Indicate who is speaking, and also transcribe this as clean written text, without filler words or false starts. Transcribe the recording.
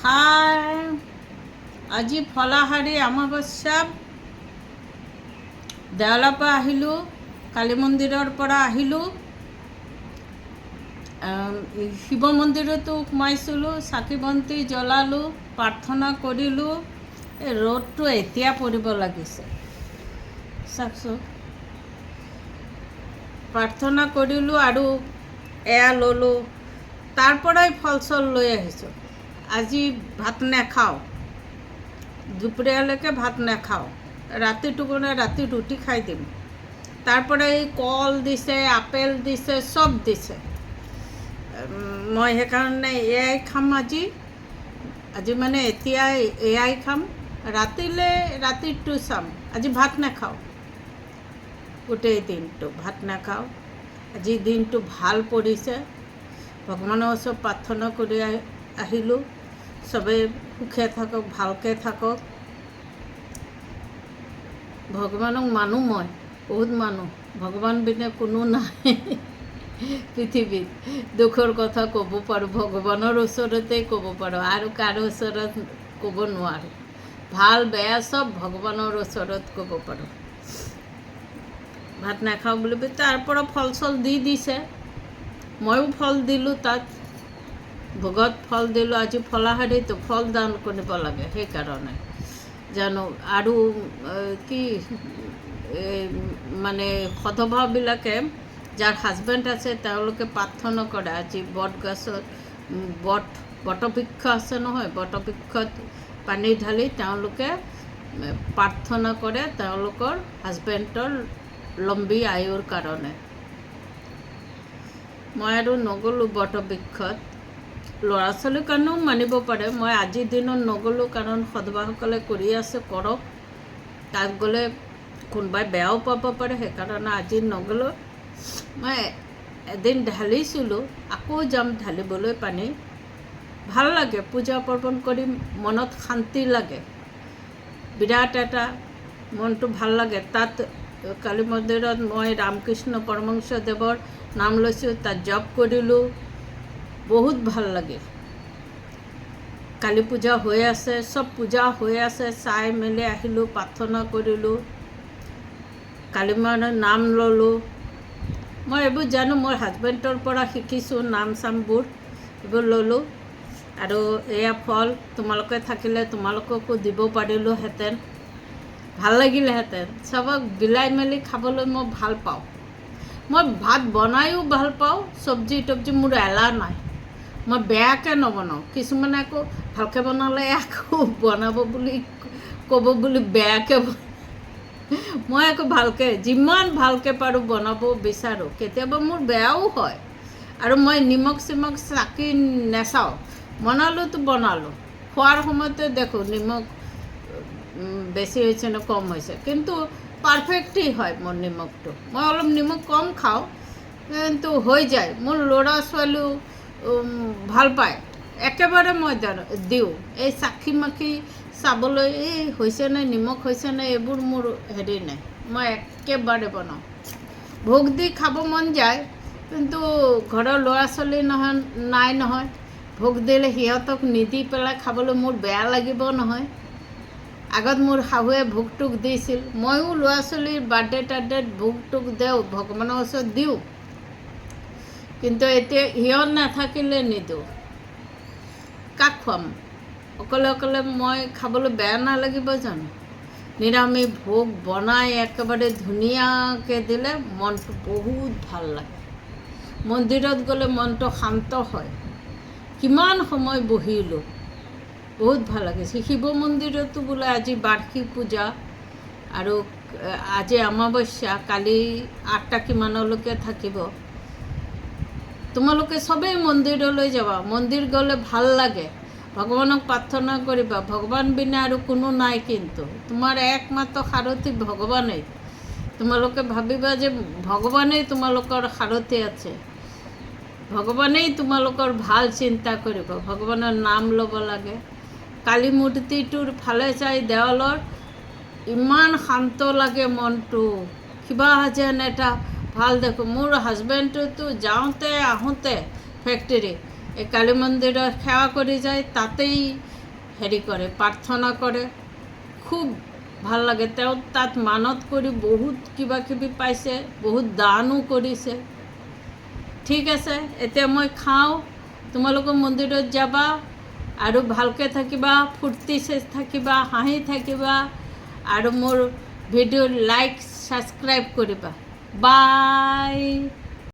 Speaker 1: হাই, আজি ফলাহাৰী অমাৱস্যা। দেৱালৰ পৰা আহিলোঁ, কালী মন্দিৰৰ পৰা আহিলোঁ। শিৱ মন্দিৰতো সোমাইছিলোঁ, চাকি বন্তি জ্বলালোঁ, প্ৰাৰ্থনা কৰিলোঁ। এই ৰ'দটো এতিয়া পৰিব লাগিছে, চাওকচোন। প্ৰাৰ্থনা কৰিলোঁ আৰু এয়া ল'লোঁ। তাৰ পৰাই ফল চল লৈ আহিছোঁ। আজি ভাত নাখাওঁ, দুপৰীয়ালৈকে ভাত নাখাওঁ। ৰাতি ৰুটি খাই দিম। তাৰ পৰাই কল দিছে, আপেল দিছে, চব দিছে। মই সেইকাৰণে এয়াই খাম আজি মানে এতিয়া এয়াই খাম। ৰাতিটো চাম। আজি ভাত নাখাওঁ, গোটেই দিনটো ভাত নাখাওঁ। আজি দিনটো ভাল পৰিছে। ভগৱানৰ ওচৰত প্ৰাৰ্থনা কৰি আহিলোঁ। চবেই সুখে থাকক, ভালকৈ থাকক। ভগৱানক মানুহ, মই বহুত মানুহ। ভগৱান বিনে কোনো নাই পৃথিৱীত। দুখৰ কথা ক'ব পাৰোঁ, ভগৱানৰ ওচৰতেই ক'ব পাৰোঁ, আৰু কাৰো ওচৰত ক'ব নোৱাৰোঁ। ভাল বেয়া চব ভগৱানৰ ওচৰত ক'ব পাৰোঁ। ভাত নাখাওঁ বুলি তাৰ পৰা ফল চল দিছে। ময়ো ফল দিলোঁ, তাত ভোগত ফল দিলোঁ। আজি ফলাহাৰীতো ফল দান কৰিব লাগে, সেইকাৰণে জানো। আৰু কি মানে সধবাবিলাকে যাৰ হাজবেণ্ড আছে তেওঁলোকে প্ৰাৰ্থনা কৰে। আজি বটগছত বটবৃক্ষ আছে নহয়, বটবৃক্ষত পানী ঢালি তেওঁলোকে প্ৰাৰ্থনা কৰে তেওঁলোকৰ হাজবেণ্ডৰ লম্বী আয়ুৰ কাৰণে। মই আৰু নগ'লোঁ বটবৃক্ষত। ল'ৰা ছোৱালীৰ কাৰণেও মানিব পাৰে। মই আজিৰ দিনত নগ'লোঁ, কাৰণ সধবাসকলে কৰি আছে, কৰক। তাত গ'লে কোনোবাই বেয়াও পাব পাৰে, সেইকাৰণে আজি নগ'লোঁ। মই এদিন ঢালিছিলোঁ, আকৌ যাম ঢালিবলৈ পানী। ভাল লাগে পূজা পাৰ্বণ কৰি, মনত শান্তি লাগে। বিৰাট এটা মনটো ভাল লাগে। তাত কালী মন্দিৰত মই ৰামকৃষ্ণ পৰমহংসদেৱৰ নাম লৈছোঁ, তাত জপ কৰিলোঁ। বহুত ভাল লাগে। কালী পূজা হৈ আছে, চব পূজা হৈ আছে, চাই মেলি আহিলোঁ, প্ৰাৰ্থনা কৰিলোঁ, কালী মাৰ নাম ল'লোঁ। মই এইবোৰ জানো, মোৰ হাজবেণ্ডৰ পৰা শিকিছোঁ নাম চামবোৰ, এইবোৰ ল'লোঁ। আৰু এয়া ফল তোমালোকে থাকিলে তোমালোককো দিব পাৰিলোঁহেঁতেন, ভাল লাগিলেহেঁতেন। চবক বিলাই মেলি খাবলৈ মই ভাল পাওঁ। মই ভাত বনায়ো ভাল পাওঁ। চব্জি তব্জি মোৰ এলাহ নাই, মই বেয়াকৈ নবনাওঁ। কিছুমানে আকৌ ভালকৈ বনালে আকৌ বনাব বুলি ক'ব বুলি বেয়াকৈ মই আকৌ ভালকৈ, যিমান ভালকৈ পাৰোঁ বনাব বিচাৰোঁ। কেতিয়াবা মোৰ বেয়াও হয়, আৰু মই নিমখ চিমখ চাকি নাচাওঁ। বনালোঁতো বনালোঁ, খোৱাৰ সময়তে দেখোঁ নিমখ বেছি হৈছে নে কম হৈছে, কিন্তু পাৰফেক্টেই হয় মোৰ নিমখটো। মই অলপ নিমখ কম খাওঁ, কিন্তু হৈ যায়। মোৰ ল'ৰা ছোৱালীও ভাল পায়, একেবাৰে মই দিওঁ। এই চাকি মাখি চাবলৈ, এই হৈছেনে নিমখ হৈছেনে, এইবোৰ মোৰ হেৰি নাই। মই একেবাৰে বনাওঁ। ভোগ দি খাব মন যায়, কিন্তু ঘৰৰ ল'ৰা ছোৱালী নাই নহয়। ভোগ দিলে সিহঁতক নিদি পেলাই খাবলৈ মোৰ বেয়া লাগিব নহয়। আগত মোৰ শাহুৱে ভোগ টোক দিছিল, ময়ো ল'ৰা ছোৱালীৰ বাৰ্থডে টাৰ্থডেত ভোগ টোক দিওঁ, ভগৱানৰ ওচৰত দিওঁ। কিন্তু এতিয়া সিহঁত নাথাকিলে নিদিওঁ। কাক খুৱাম? অকলে মই খাবলৈ বেয়া নালাগিব জানো? নিৰামিষ ভোগ বনাই একেবাৰে ধুনীয়াকৈ দিলে মনটো বহুত ভাল লাগে। মন্দিৰত গ'লে মনটো শান্ত হয়। কিমান সময় বহিলোঁ, বহুত ভাল লাগিছে। শিৱ মন্দিৰতো বোলে আজি বাৰ্ষিক পূজা, আৰু আজি অমাৱস্যা, কালি 8টা কিমানলৈকে থাকিব। তোমালোকে চবেই মন্দিৰলৈ যাবা। মন্দিৰ গ'লে ভাল লাগে, ভগৱানক প্ৰাৰ্থনা কৰিবা। ভগৱান বিনা আৰু কোনো নাই, কিন্তু তোমাৰ একমাত্ৰ সাৰথী ভগৱানেই। তোমালোকে ভাবিবা যে ভগৱানেই তোমালোকৰ সাৰথী আছে, ভগৱানেই তোমালোকৰ ভাল চিন্তা কৰিব। ভগৱানৰ নাম ল'ব লাগে। কালী মূৰ্তিটোৰ ফালে চাই দেৱালৰ ইমান শান্ত লাগে মনটো, কিবা যেন এটা ভাল দেখোঁ। মোৰ হাজবেণ্ডটোতো যাওঁতে আহোঁতে ফেক্টৰী এই কালী মন্দিৰত সেৱা কৰি যায়, তাতেই হেৰি কৰে, প্ৰাৰ্থনা কৰে। খুব ভাল লাগে। তেওঁ তাত মানত কৰি বহুত কিবা কিবি পাইছে, বহুত দানো কৰিছে। ঠিক আছে, এতিয়া মই খাওঁ, তোমালোকৰ মন্দিৰত যাবা আৰু ভালকৈ থাকিবা, ফূৰ্তি থাকিবা, হাঁহি থাকিবা আৰু মোৰ ভিডিঅ' লাইক ছাবস্ক্ৰাইব কৰিবা। বাই।